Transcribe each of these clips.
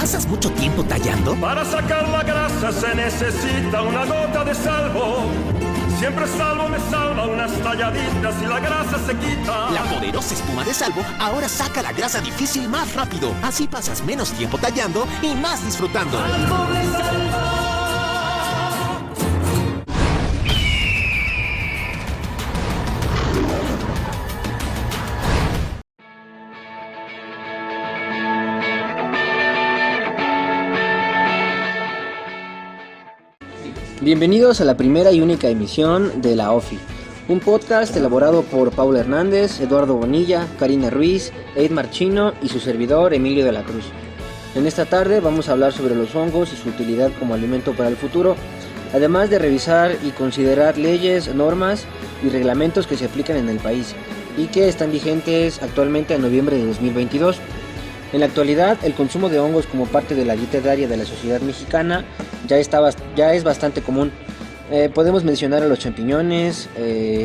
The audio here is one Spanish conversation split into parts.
¿pasas mucho tiempo tallando? Para sacar la grasa se necesita una gota de Salvo. Siempre Salvo me salva unas talladitas y la grasa se quita. La poderosa espuma de Salvo ahora saca la grasa difícil más rápido. Así pasas menos tiempo tallando y más disfrutando. Salvo me salva. Bienvenidos a la primera y única emisión de La OFI, un podcast elaborado por Paula Hernández, Eduardo Bonilla, Karina Ruiz, Eidmar Chino y su servidor Emilio de la Cruz. En esta tarde vamos a hablar sobre los hongos y su utilidad como alimento para el futuro, además de revisar y considerar leyes, normas y reglamentos que se aplican en el país y que están vigentes actualmente en noviembre de 2022. En la actualidad, el consumo de hongos como parte de la dieta diaria de la sociedad mexicana ya es bastante común. Podemos mencionar a los champiñones,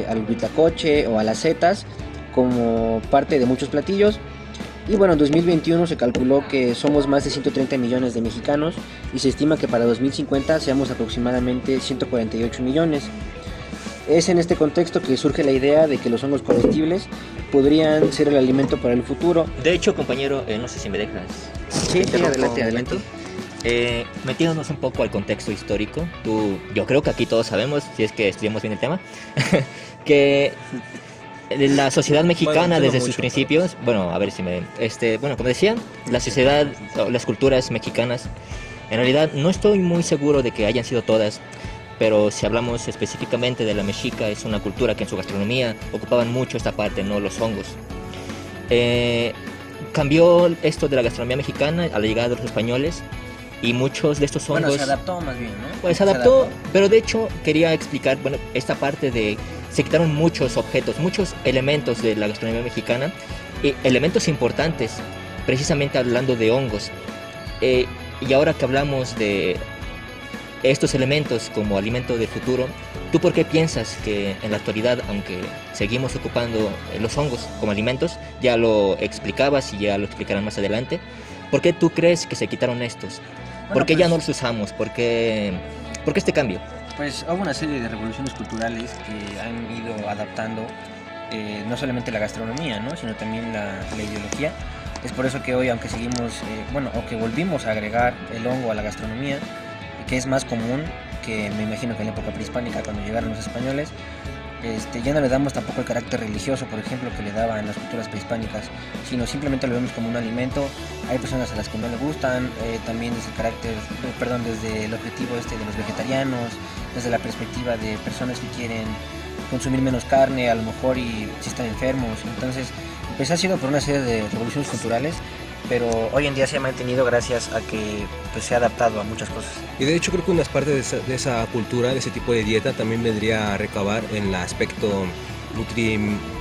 al huitlacoche o a las setas como parte de muchos platillos. Y bueno, en 2021 se calculó que somos más de 130 millones de mexicanos y se estima que para 2050 seamos aproximadamente 148 millones. Es en este contexto que surge la idea de que los hongos comestibles podrían ser el alimento para el futuro. De hecho, compañero, no sé si me dejas. Sí, adelante. Metiéndonos un poco al contexto histórico, yo creo que aquí todos sabemos, si es que estudiamos bien el tema, que la sociedad mexicana desde sus principios, como decía, la sociedad, las culturas mexicanas, en realidad no estoy muy seguro de que hayan sido todas, pero si hablamos específicamente de la mexica, es una cultura que en su gastronomía ocupaban mucho esta parte, no los hongos. Cambió esto de la gastronomía mexicana a la llegada de los españoles y muchos de estos hongos... Bueno, se adaptó más bien, ¿no? Pues se adaptó, pero de hecho quería explicar, esta parte de... Se quitaron muchos objetos, muchos elementos de la gastronomía mexicana, elementos importantes, precisamente hablando de hongos. Y ahora que hablamos de estos elementos como alimento del futuro, ¿tú por qué piensas que en la actualidad, aunque seguimos ocupando los hongos como alimentos, ya lo explicabas y ya lo explicarán más adelante, ¿por qué tú crees que se quitaron estos? ¿Por qué ya no los usamos? ¿Por qué este cambio? Pues hubo una serie de revoluciones culturales que han ido adaptando no solamente la gastronomía, ¿no?, sino también la ideología. Es por eso que hoy, aunque seguimos, o que volvimos a agregar el hongo a la gastronomía, que es más común que me imagino que en la época prehispánica, cuando llegaron los españoles, ya no le damos tampoco el carácter religioso, por ejemplo, que le daba en las culturas prehispánicas, sino simplemente lo vemos como un alimento. Hay personas a las que no le gustan, también desde el objetivo de los vegetarianos, desde la perspectiva de personas que quieren consumir menos carne, a lo mejor, y si están enfermos. Entonces, pues ha sido por una serie de revoluciones culturales, pero hoy en día se ha mantenido gracias a que pues, se ha adaptado a muchas cosas. Y de hecho creo que una parte de esa cultura, de ese tipo de dieta, también vendría a recabar en el aspecto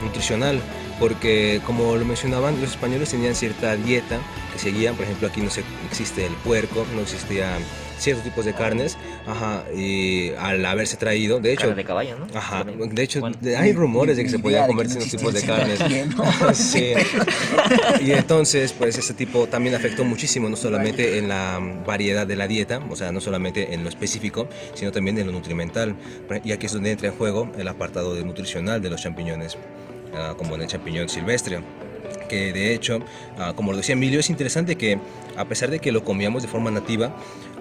nutricional, porque como lo mencionaban, los españoles tenían cierta dieta que seguían. Por ejemplo, aquí no existe el puerco, no existían ciertos tipos de carnes, y al haberse traído, de hecho, carne de caballo, ¿no? De hecho, hay rumores de que se podían comer ciertos tipos de carnes. Sí. Y entonces, pues ese tipo también afectó muchísimo, no solamente en la variedad de la dieta, o sea, no solamente en lo específico, sino también en lo nutrimental. Y aquí es donde entra en juego el apartado nutricional de los champiñones, como en el champiñón silvestre, que de hecho, como lo decía Emilio, es interesante que a pesar de que lo comíamos de forma nativa,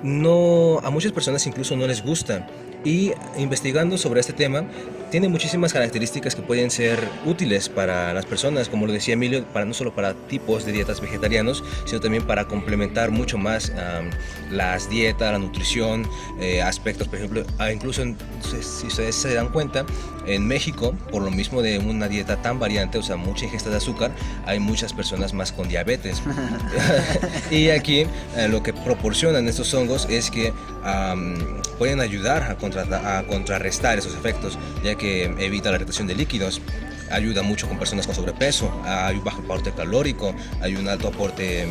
a muchas personas incluso no les gusta. Y investigando sobre este tema, tiene muchísimas características que pueden ser útiles para las personas, como lo decía Emilio, no solo para tipos de dietas vegetarianos, sino también para complementar mucho más las dietas, la nutrición, aspectos, por ejemplo, incluso si ustedes se dan cuenta, en México, por lo mismo de una dieta tan variante, o sea, mucha ingesta de azúcar, hay muchas personas más con diabetes. Y aquí lo que proporcionan estos hongos es que pueden ayudar a contrarrestar esos efectos, ya que evita la retención de líquidos, ayuda mucho con personas con sobrepeso, hay un bajo aporte calórico, hay un alto aporte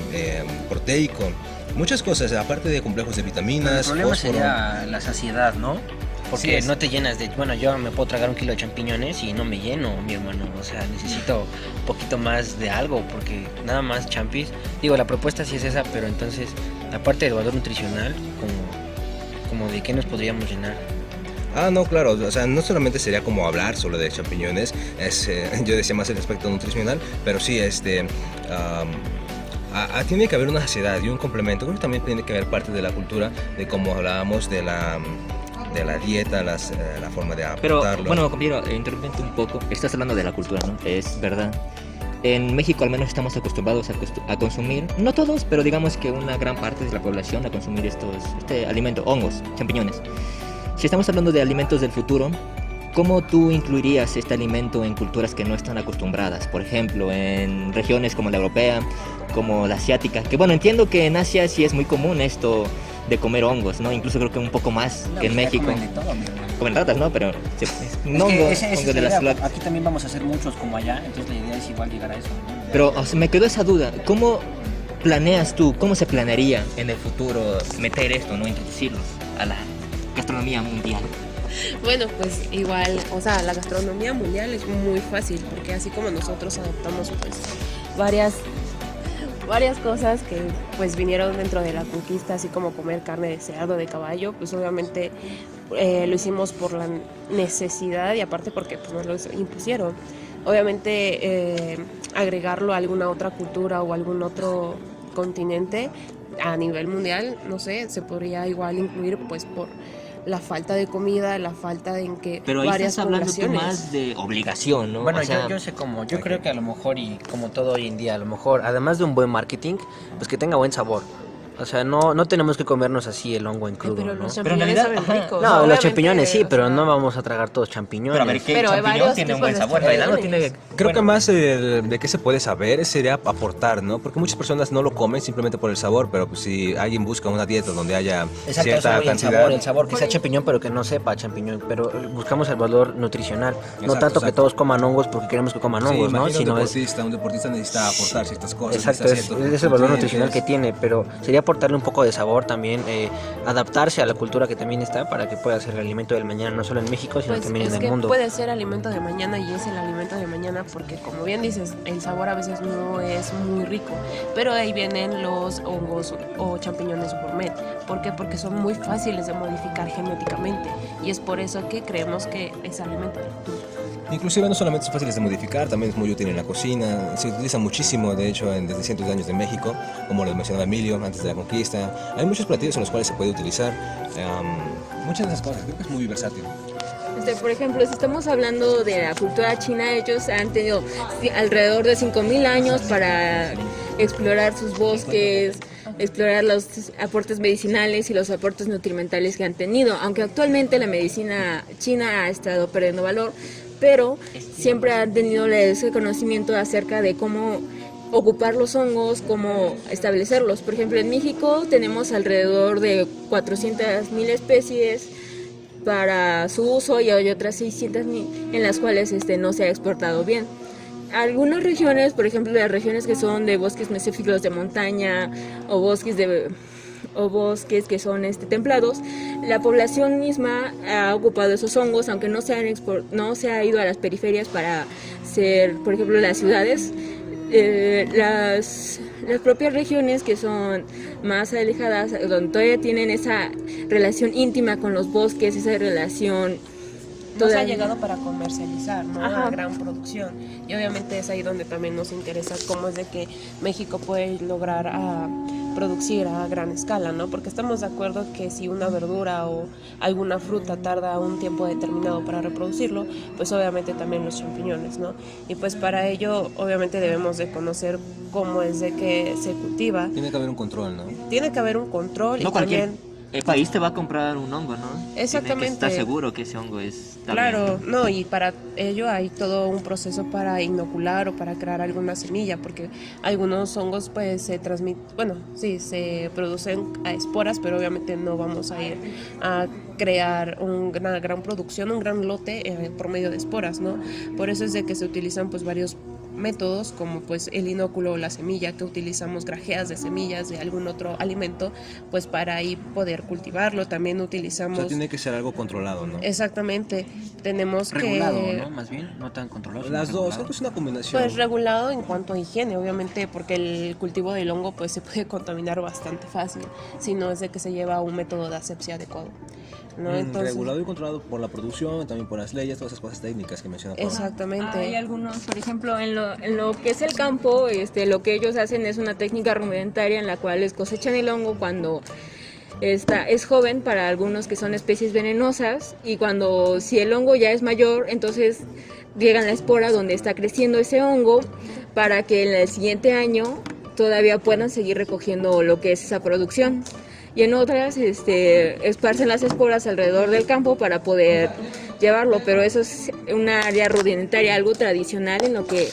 proteico, muchas cosas, aparte de complejos de vitaminas. El problema sería la saciedad, ¿no? Porque no te llenas de... Bueno, yo me puedo tragar 1 kilo de champiñones y no me lleno, mi hermano. O sea, necesito un poquito más de algo, porque nada más champis. Digo, la propuesta sí es esa, pero entonces, aparte del valor nutricional, como de qué nos podríamos llenar. No, claro, o sea, no solamente sería como hablar solo de champiñones, yo decía más el aspecto nutricional, pero sí, tiene que haber una saciedad y un complemento. Creo que también tiene que haber parte de la cultura, de cómo hablábamos de la dieta, la forma de aportarlo. Pero, bueno, compañero, interrumpiendo un poco, estás hablando de la cultura, ¿no? Es verdad. En México al menos estamos acostumbrados a consumir, no todos, pero digamos que una gran parte de la población a consumir este alimento, hongos, champiñones. Si estamos hablando de alimentos del futuro, ¿cómo tú incluirías este alimento en culturas que no están acostumbradas? Por ejemplo, en regiones como la europea, como la asiática. Que bueno, entiendo que en Asia sí es muy común esto de comer hongos, ¿no? Incluso creo que un poco más que en México. Comen de todo, mi hermano. Comen ratas, ¿no? Pero hongos de las flores. Aquí también vamos a hacer muchos como allá, entonces la idea es igual llegar a eso, ¿no? Pero me quedó esa duda. ¿Cómo planeas tú, cómo se planearía en el futuro meter esto, ¿no? Introducirlos a la gastronomía mundial? Bueno, pues igual, o sea, la gastronomía mundial es muy fácil, porque así como nosotros adoptamos pues varias cosas que pues vinieron dentro de la conquista, así como comer carne de cerdo, de caballo, pues obviamente lo hicimos por la necesidad y aparte porque pues nos lo impusieron. Obviamente agregarlo a alguna otra cultura o algún otro continente a nivel mundial, no sé, se podría igual incluir pues por la falta de comida, la falta en que pero ahí varias estás hablando tú poblaciones. más de obligación, ¿no? Bueno, O sea, yo sé cómo, yo creo que a lo mejor y como todo hoy en día, a lo mejor, además de un buen marketing, pues que tenga buen sabor. O sea, no tenemos que comernos así el hongo en crudo, Pero ¿no? los Pero en champiñones realidad, saben ricos. No, los obviamente, champiñones sí, pero o sea, no vamos a tragar todos champiñones. pero a ver, ¿qué Pero hay champiñón varios tiene un tipos buen de sabor? ¿Verdad? No champiñones. tiene... Creo que más de qué se puede saber sería aportar, ¿no? Porque muchas personas no lo comen simplemente por el sabor, pero pues si alguien busca una dieta donde haya Exacto, cierta eso, cantidad... el sabor que sea champiñón, pero que no sepa champiñón. Pero buscamos el valor nutricional. No Exacto, tanto que exacto. todos coman hongos porque queremos que coman hongos, ¿no? Sino Sino un deportista necesita aportar ciertas cosas. exacto, necesita es ciertos el valor nutrientes. nutricional que tiene, pero sería aportarle un poco de sabor también, adaptarse a la cultura que también está para que pueda ser el alimento del mañana, no solo en México, sino Pues también es en que el mundo. puede ser alimento de mañana y es el alimento de mañana porque como bien dices, el sabor a veces no es muy rico, pero ahí vienen los hongos o champiñones gourmet. ¿Por qué? Porque son muy fáciles de modificar genéticamente y es por eso que creemos que es alimento del futuro. Inclusive no solamente son fáciles de modificar, también es muy útil en la cocina, se utiliza muchísimo, de hecho, desde cientos de años de México, como lo mencionaba Emilio, antes de la conquista. Hay muchos platillos en los cuales se puede utilizar muchas de esas cosas, creo que es muy versátil. Por ejemplo, si estamos hablando de la cultura china, ellos han tenido alrededor de 5.000 años para explorar sus bosques, explorar los aportes medicinales y los aportes nutrimentales que han tenido, aunque actualmente la medicina china ha estado perdiendo valor, pero siempre han tenido ese conocimiento acerca de cómo ocupar los hongos, cómo establecerlos. Por ejemplo, en México tenemos alrededor de 400.000 especies para su uso y hay otras 600.000 en las cuales no se ha exportado bien. Algunas regiones, por ejemplo, las regiones que son de bosques mesófilos de montaña o bosques que son templados, la población misma ha ocupado esos hongos, aunque no se ha ido a las periferias para ser, por ejemplo, las ciudades. Las propias regiones que son más alejadas, donde todavía tienen esa relación íntima con los bosques, esa relación... No se ha llegado para comercializar, ¿no? Ajá. A gran producción. Y obviamente es ahí donde también nos interesa cómo es de que México puede lograr producir a gran escala, ¿no? Porque estamos de acuerdo que si una verdura o alguna fruta tarda un tiempo determinado para reproducirlo, pues obviamente también los champiñones, ¿no? Y pues para ello obviamente debemos de conocer cómo es de que se cultiva. Tiene que haber un control, ¿no? Tiene que haber un control No y cualquier también... país te va a comprar un hongo, ¿no? Exactamente. Tiene que estar seguro que ese hongo está Claro, bien. no, y para ello hay todo un proceso para inocular o para crear alguna semilla, porque algunos hongos pues se producen a esporas, pero obviamente no vamos a ir a crear una gran producción, un gran lote por medio de esporas, ¿no? Por eso es de que se utilizan pues varios métodos como pues el inóculo o la semilla, que utilizamos grajeas de semillas de algún otro alimento, pues para ahí poder cultivarlo. También utilizamos... O sea, tiene que ser algo controlado, ¿no? Exactamente, tenemos regulado, que... ¿no? Más bien, no tan controlado. Las dos, regulado. creo que es una combinación. Pues regulado en cuanto a higiene, obviamente, porque el cultivo del hongo pues se puede contaminar bastante fácil si no es de que se lleva un método de asepsia adecuado, ¿no? Entonces, regulado y controlado por la producción, también por las leyes, todas esas cosas técnicas que menciona Pablo. exactamente. Hay algunos, por ejemplo, en lo que es el campo, lo que ellos hacen es una técnica rudimentaria en la cual les cosechan el hongo cuando es joven, para algunos que son especies venenosas, y si el hongo ya es mayor, entonces llegan la espora donde está creciendo ese hongo, para que en el siguiente año todavía puedan seguir recogiendo lo que es esa producción. Y en otras esparcen las esporas alrededor del campo para poder llevarlo, pero eso es una área rudimentaria, algo tradicional en lo que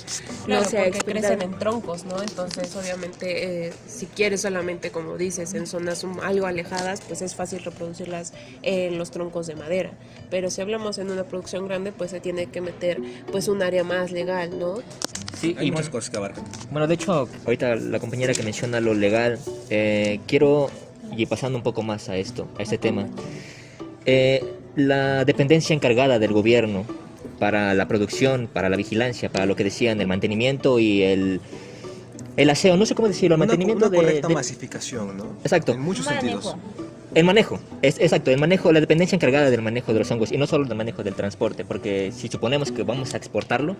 Claro, no se ha porque experimentado. crecen en troncos, ¿no? Entonces, obviamente, si quieres solamente, como dices, en zonas algo alejadas, pues es fácil reproducirlas en los troncos de madera. Pero si hablamos en una producción grande, pues se tiene que meter pues un área más legal, ¿no? Sí, Hay y muchas cosas que abarcan. bueno, de hecho, ahorita la compañera que menciona lo legal, quiero ir pasando un poco más a este tema. La dependencia encargada del gobierno para la producción, para la vigilancia, para lo que decían, el mantenimiento y el aseo, no sé cómo decirlo, el mantenimiento una correcta masificación, ¿no? Exacto. En muchos sentidos. El manejo, exacto, el manejo, la dependencia encargada del manejo de los hongos, y no solo del manejo del transporte, porque si suponemos que vamos a exportarlo,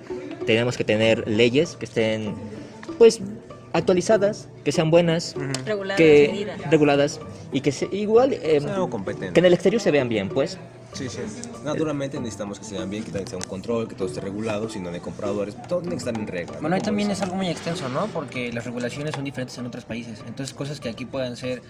tenemos que tener leyes que estén, pues, actualizadas, que sean buenas, reguladas, y que igual Sea algo competente. que en el exterior se vean bien, pues. Sí, sí. Naturalmente necesitamos que se vean bien, que también sea un control, que todo esté regulado, si no de compradores, todo tiene que estar en regla, ¿no? Bueno, ahí Como también dicen. es algo muy extenso, ¿no? Porque las regulaciones son diferentes en otros países. Entonces, cosas que aquí puedan ser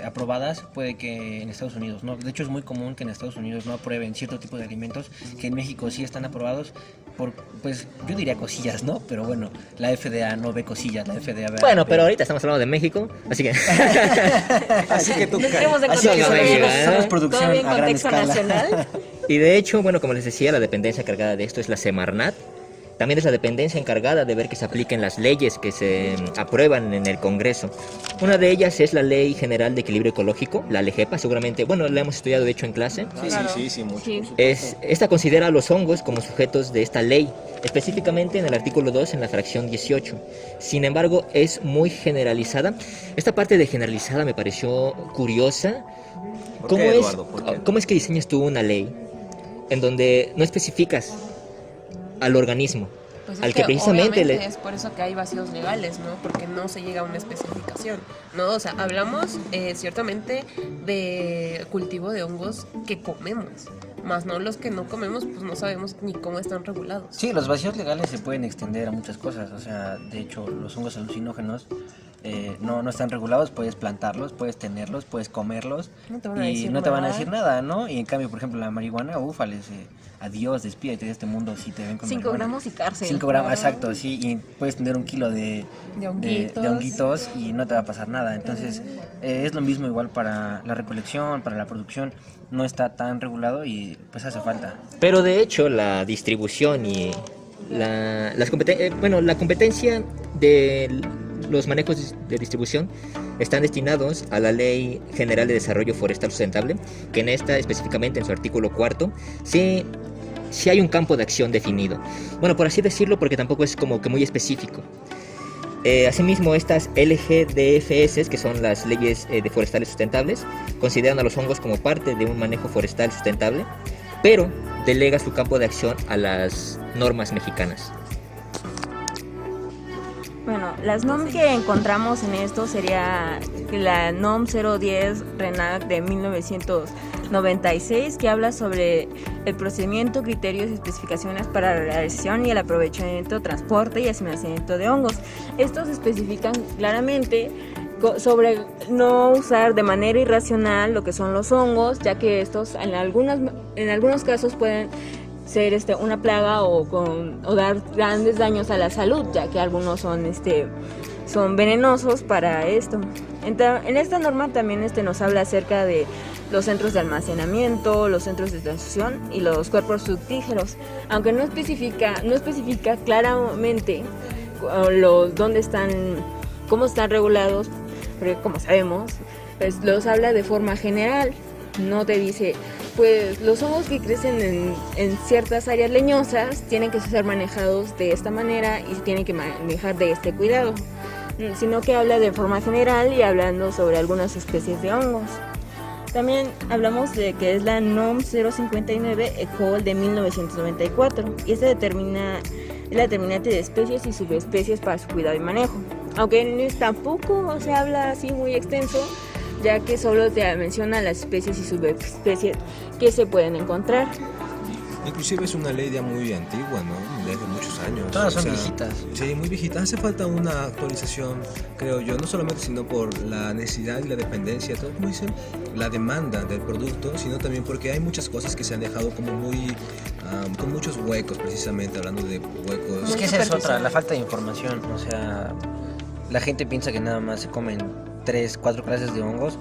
aprobadas, puede que en Estados Unidos no. De hecho, es muy común que en Estados Unidos no aprueben cierto tipo de alimentos que en México sí están aprobados por, pues, yo diría cosillas, ¿no? Pero bueno, la FDA no ve cosillas, la FDA ve... Bueno, pero ahorita estamos hablando de México, así que... Así que tú Entremos en Así que contexto vaya, nacional. somos producción Todavía en a gran contexto escala. nacional. Y de hecho, bueno, como les decía, la dependencia encargada de esto es la Semarnat. También es la dependencia encargada de ver que se apliquen las leyes que se aprueban en el Congreso. Una de ellas es la Ley General de Equilibrio Ecológico, la LEGEPA, seguramente, bueno, la hemos estudiado de hecho en clase. Sí, mucho. Sí. Esta considera a los hongos como sujetos de esta ley, específicamente en el artículo 2, en la fracción 18. Sin embargo, es muy generalizada. Esta parte de generalizada me pareció curiosa. ¿Por qué, Eduardo? ¿Por qué? ¿Cómo es que diseñas tú una ley en donde no especificas al organismo, Pues es al que precisamente obviamente es por eso que hay vacíos legales, ¿no? Porque no se llega a una especificación, ¿no? O sea, hablamos ciertamente de cultivo de hongos que comemos, más no los que no comemos, pues no sabemos ni cómo están regulados. Sí, los vacíos legales se pueden extender a muchas cosas. O sea, de hecho, los hongos alucinógenos no están regulados. Puedes plantarlos, puedes tenerlos, puedes comerlos No te van a y decir no te van a nada. decir nada, ¿no? Y en cambio, por ejemplo, la marihuana, ufales, adiós, despídete de este mundo si te ven con 5 marihuana. gramos y cárcel. 5 gramos, exacto, sí, y puedes tener 1 kilo de honguitos. honguitos y no te va a pasar nada. Entonces, es lo mismo igual para la recolección, para la producción, no está tan regulado y pues hace falta. Pero de hecho la distribución y la competencia de los manejos de distribución están destinados a la Ley General de Desarrollo Forestal Sustentable, que en esta específicamente en su artículo 4 sí hay un campo de acción definido. Bueno, por así decirlo, porque tampoco es como que muy específico. Asimismo, estas LGDFS, que son las leyes de forestales sustentables, consideran a los hongos como parte de un manejo forestal sustentable, pero delega su campo de acción a las normas mexicanas. Bueno, las NOM que encontramos en esto sería la NOM 010 RENAC de 1996, que habla sobre el procedimiento, criterios y especificaciones para la realización y el aprovechamiento, transporte y asimilamiento de hongos. Estos especifican claramente sobre no usar de manera irracional lo que son los hongos, ya que estos en algunos casos pueden ser una plaga o dar grandes daños a la salud, ya que algunos son venenosos para esto. En esta norma también nos habla acerca de los centros de almacenamiento, los centros de transfusión y los cuerpos fructíferos, aunque no especifica claramente dónde están, cómo están regulados, porque como sabemos, pues los habla de forma general, no te dice, pues los hongos que crecen en ciertas áreas leñosas tienen que ser manejados de esta manera y se tienen que manejar de este cuidado, sino que habla de forma general y hablando sobre algunas especies de hongos. También hablamos de que es la NOM 059 ECOL de 1994 y esta determina la determinante de especies y subespecies para su cuidado y manejo. Aunque tampoco se habla así muy extenso, ya que solo te menciona las especies y subespecies que se pueden encontrar. Inclusive es una ley ya muy antigua, ¿no? De hace muchos años. Todas son viejitas. Sí, muy viejitas. Hace falta una actualización, creo yo, no solamente sino por la necesidad y la dependencia, todo como dicen, la demanda del producto, sino también porque hay muchas cosas que se han dejado como muy, con muchos huecos, precisamente, hablando de huecos. Es que esa es otra, la falta de información. O sea, la gente piensa que nada más se comen 3, 4 clases de hongos,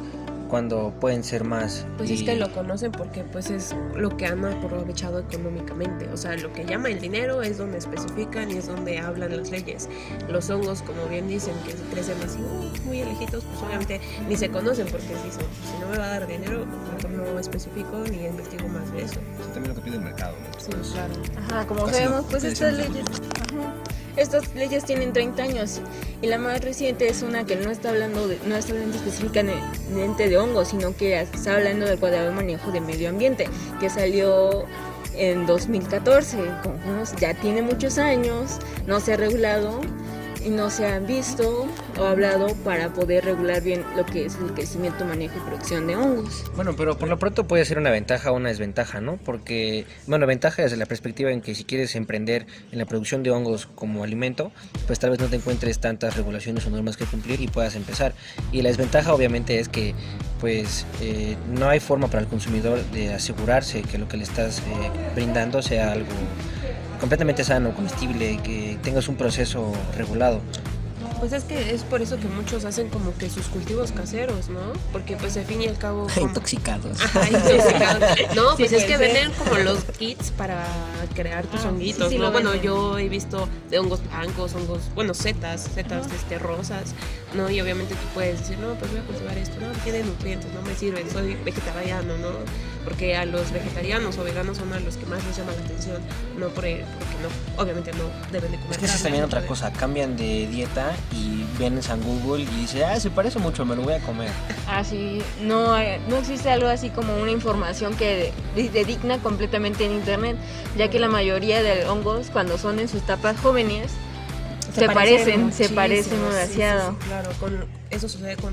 cuando pueden ser más. Pues es que lo conocen porque pues es lo que han aprovechado económicamente. O sea, lo que llama el dinero es donde especifican y es donde hablan las leyes. Los hongos, como bien dicen, que crecen así muy lejitos, pues obviamente ni se conocen porque dicen, si no me va a dar dinero, mejor no especifico ni investigo más de eso. Sí, también lo que pide el mercado, ¿no? Sí, claro. Ajá, como Casi sabemos, no, pues estas leyes tienen 30 años y la más reciente es una que no está hablando específicamente de hongos, sino que está hablando del cuadrado de manejo de medio ambiente, que salió en 2014. Como ya tiene muchos años, no se ha regulado y no se han visto o hablado para poder regular bien lo que es el crecimiento, manejo y producción de hongos. Bueno, pero por lo pronto puede ser una ventaja o una desventaja, ¿no? Porque, bueno, ventaja desde la perspectiva en que si quieres emprender en la producción de hongos como alimento, pues tal vez no te encuentres tantas regulaciones o normas que cumplir y puedas empezar. Y la desventaja obviamente es que, pues, no hay forma para el consumidor de asegurarse que lo que le estás brindando sea algo completamente sano, comestible, que tengas un proceso regulado. Pues es que es por eso que muchos hacen como que sus cultivos caseros, ¿no? Porque pues al fin y al cabo... Intoxicados. Ajá, intoxicados. No, pues Sí, es que puede ser. venden como los kits para crear tus honguitos, sí, ¿no? lo Bueno, venden. yo he visto de hongos blancos, hongos, bueno, setas rosas, ¿no? Y obviamente tú puedes decir, no, pues voy a cultivar esto, no, tiene nutrientes, no me sirve, soy vegetariano, ¿no? Porque a los vegetarianos o veganos son a los que más les llama la atención, no porque no, obviamente no deben de comer. Es que esa es también otra cosa, cambian de dieta y ven en San Google y dicen, se parece mucho, me lo voy a comer. Así, no existe algo así como una información que digna completamente en internet, ya que la mayoría de hongos cuando son en sus etapas jóvenes se parecen muchísimo, demasiado. Sí, claro, eso sucede con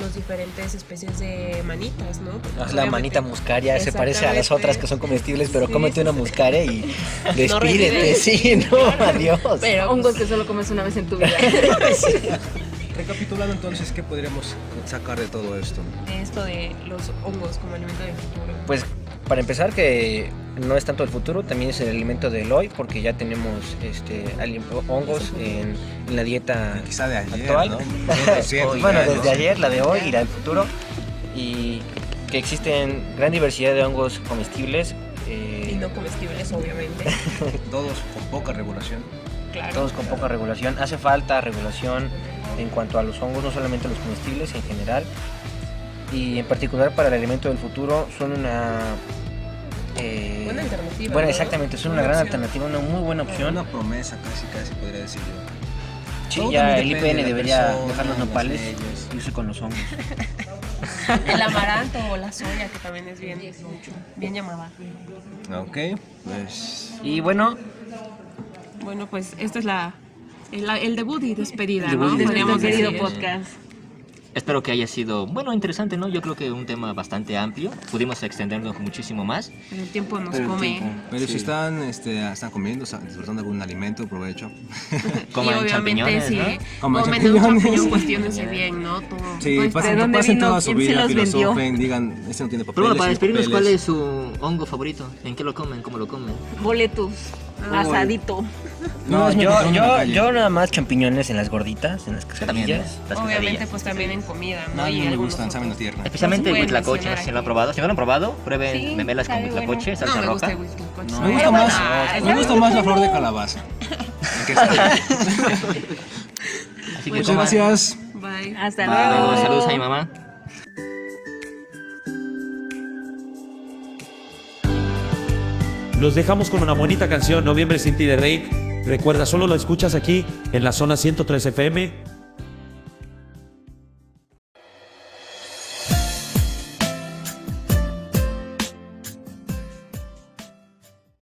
las diferentes especies de manitas, ¿no? Porque, La obviamente, manita muscaria se parece a las exactamente. otras que son comestibles, pero Sí, cómete sí, una sí. muscaria y despídete, revives. sí, no, adiós. Pero Hongos que solo comes una vez en tu vida. Recapitulando entonces, ¿qué podríamos sacar de todo esto? esto de los hongos como alimento del futuro. Pues para empezar, que no es tanto el futuro, también es el alimento del hoy, porque ya tenemos hongos en la dieta Quizá de ayer, actual. ¿no? Bueno, desde ayer, la de hoy y la del futuro, y que existen gran diversidad de hongos comestibles. Y no comestibles, obviamente. Todos con poca regulación. Claro. Todos con poca regulación. Hace falta regulación en cuanto a los hongos, no solamente los comestibles, en general. Y en particular para el alimento del futuro son una... Buena alternativa. Bueno, ¿no? exactamente, son una Buena gran opción. alternativa, una muy buena opción. Una promesa casi podría decir yo. Sí, Todo ya también el depende IPN de la debería persona, dejar los las nopales leyes. y irse con los hongos. El amaranto o la soya, que también es bien llamada. Ok, pues... Y bueno, Bueno, pues esta es el debut y despedida, Debut ¿no? y despedida. Podríamos Querido decir. podcast. Espero que haya sido, bueno, interesante, ¿no? Yo creo que un tema bastante amplio. Pudimos extendernos muchísimo más. Pero el tiempo nos Pero el come. tiempo. Pero si Sí. están comiendo, disfrutando de algún alimento, provecho. Coman y obviamente champiñones, si ¿no? Coman comen un champiñones. champiñón, cuestiónse bien, ¿no? Todo. Sí, Pues, ¿de dónde pasen vino? toda su ¿Quién se vida, los vendió? filosofen, digan, este no tiene Pero papeles. bueno, para sin despedirnos, papeles. ¿cuál es su hongo favorito? ¿En qué lo comen? ¿Cómo lo comen? Boletus. Asadito. No, es mi patrón en la calle. yo nada más champiñones en las gorditas, en las quesadillas. Las Obviamente quesadillas. pues también en comida, ¿no? No, a mí Y no me algunos gustan, saben a otros. tierra. Especialmente No se puede huitlacoche, no sé mencionar si lo han aquí. probado. Si no lo han probado, prueben Sí, memelas con sabe huitlacoche, bueno. salsa No me gusta roja. el huitlacoche. No, Pero me gusta bueno, más, me gusta más la flor de calabaza. ¿Qué sabe? Así que Muchas coman. gracias. Bye. Hasta Luego, luego. saludos a mi mamá. Los dejamos con una bonita canción, Noviembre sin ti de Rey. Recuerda, solo lo escuchas aquí en la zona 103 FM